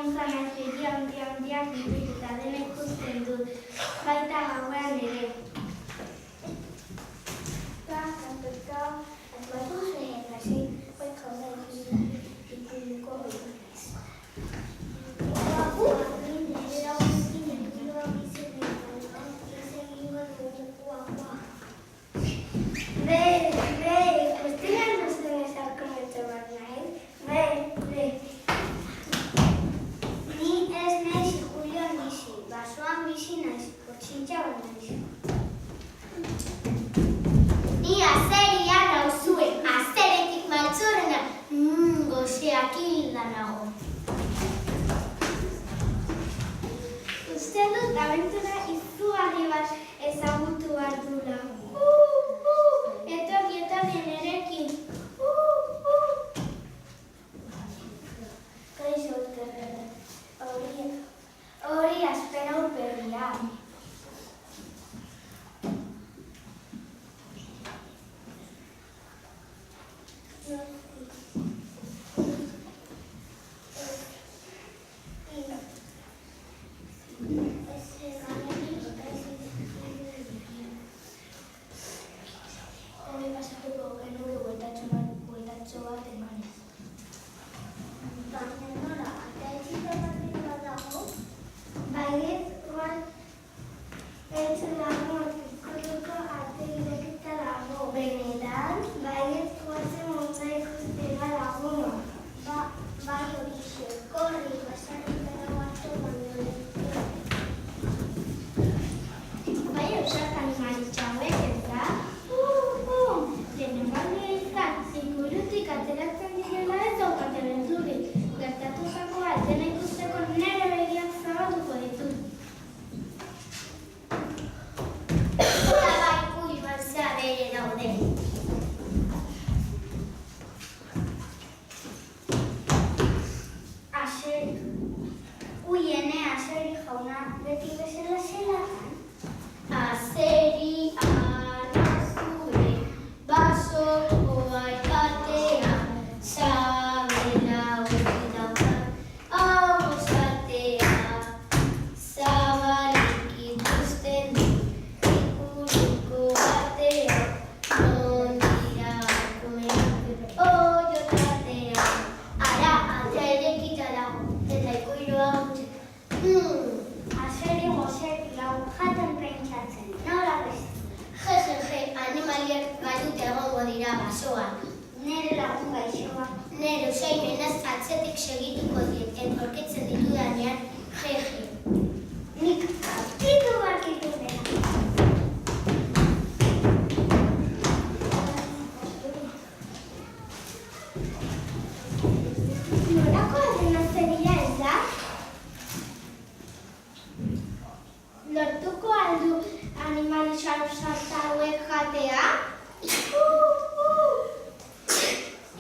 gontzan azeri handiak ditut eta dena ikusten dut, baita gauean ere. Ni azeria nauzue, azeretik maltzurrena, goxeak hilda nago. Uste dut abentura izugarri bat ezagutu behar dula. Etorri nerekin. Kaixo, terrera. Hori aspera urperria. Azeri jauna, beti bezala zelatan? Azeri anazure, basoko alkatea, sabela hori daukat, hau osatea, zabalik ikusten du, ikuruko batea, non dira kumenak, oiotatea, ara, atzailekita dago, eta ikuiroa gutxek. Azeri gozek lau jaten pentsatzen, nola beste? Jejeje, animaliak galduta egongo dira basoan. Nere lagun gaixoa. Nere usaimenaz atzetik segituko diet, entorketzen ditudanean, jeje. Nik aurkitu barkitu dena. Norakoa den azeria ez da? Lortuko aldu animalizar hauek jatea?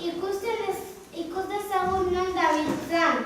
Ikus dezagun non dabiltzan.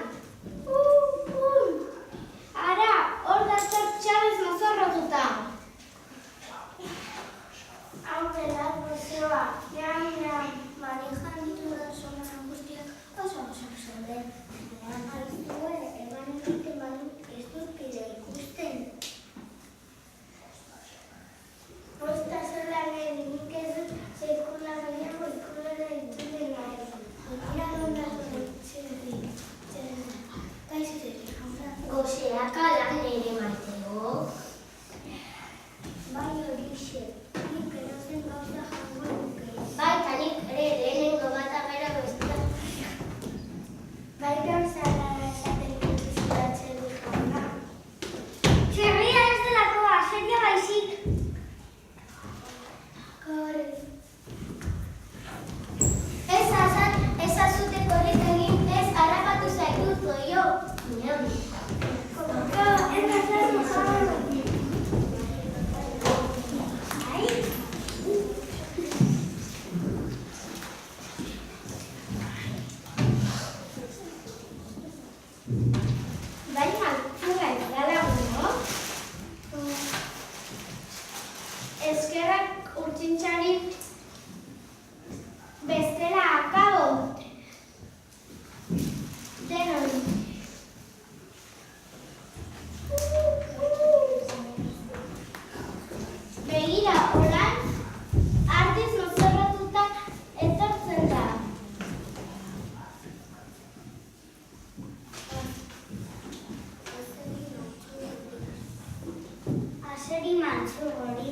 beti mantzu hori.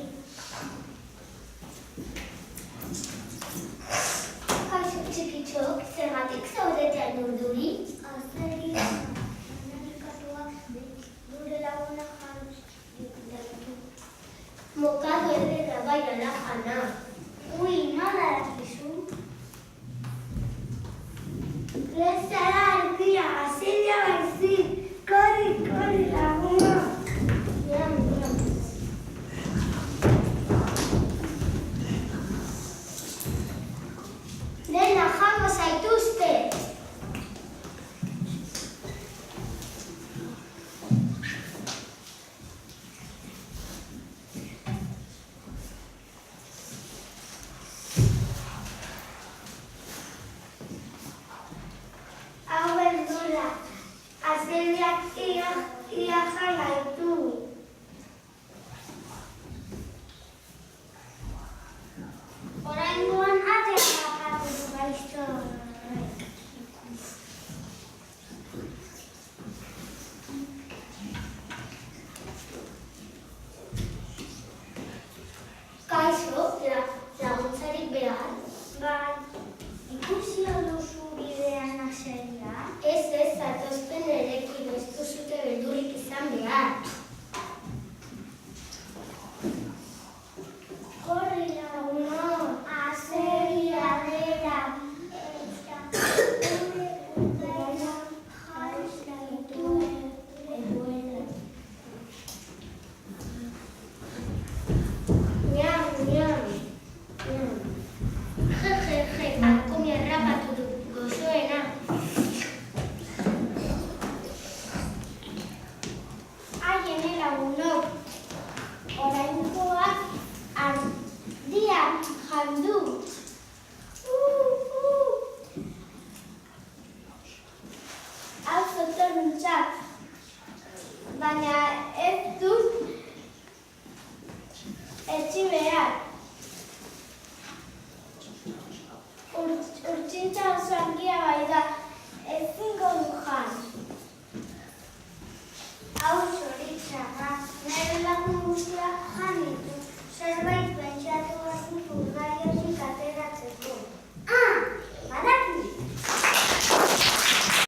Kaixo txikitxok, zergatik zaudetean urduri? Azeri, anarikatua, gure laguna jantziko. Mokado ederra bai ala jana. Ui, nola dakizu? Lezara argia, azelia baizik. Korri, laguna. Dena jango zaituzte. Hau beldura, azeliak ia jan gaitu.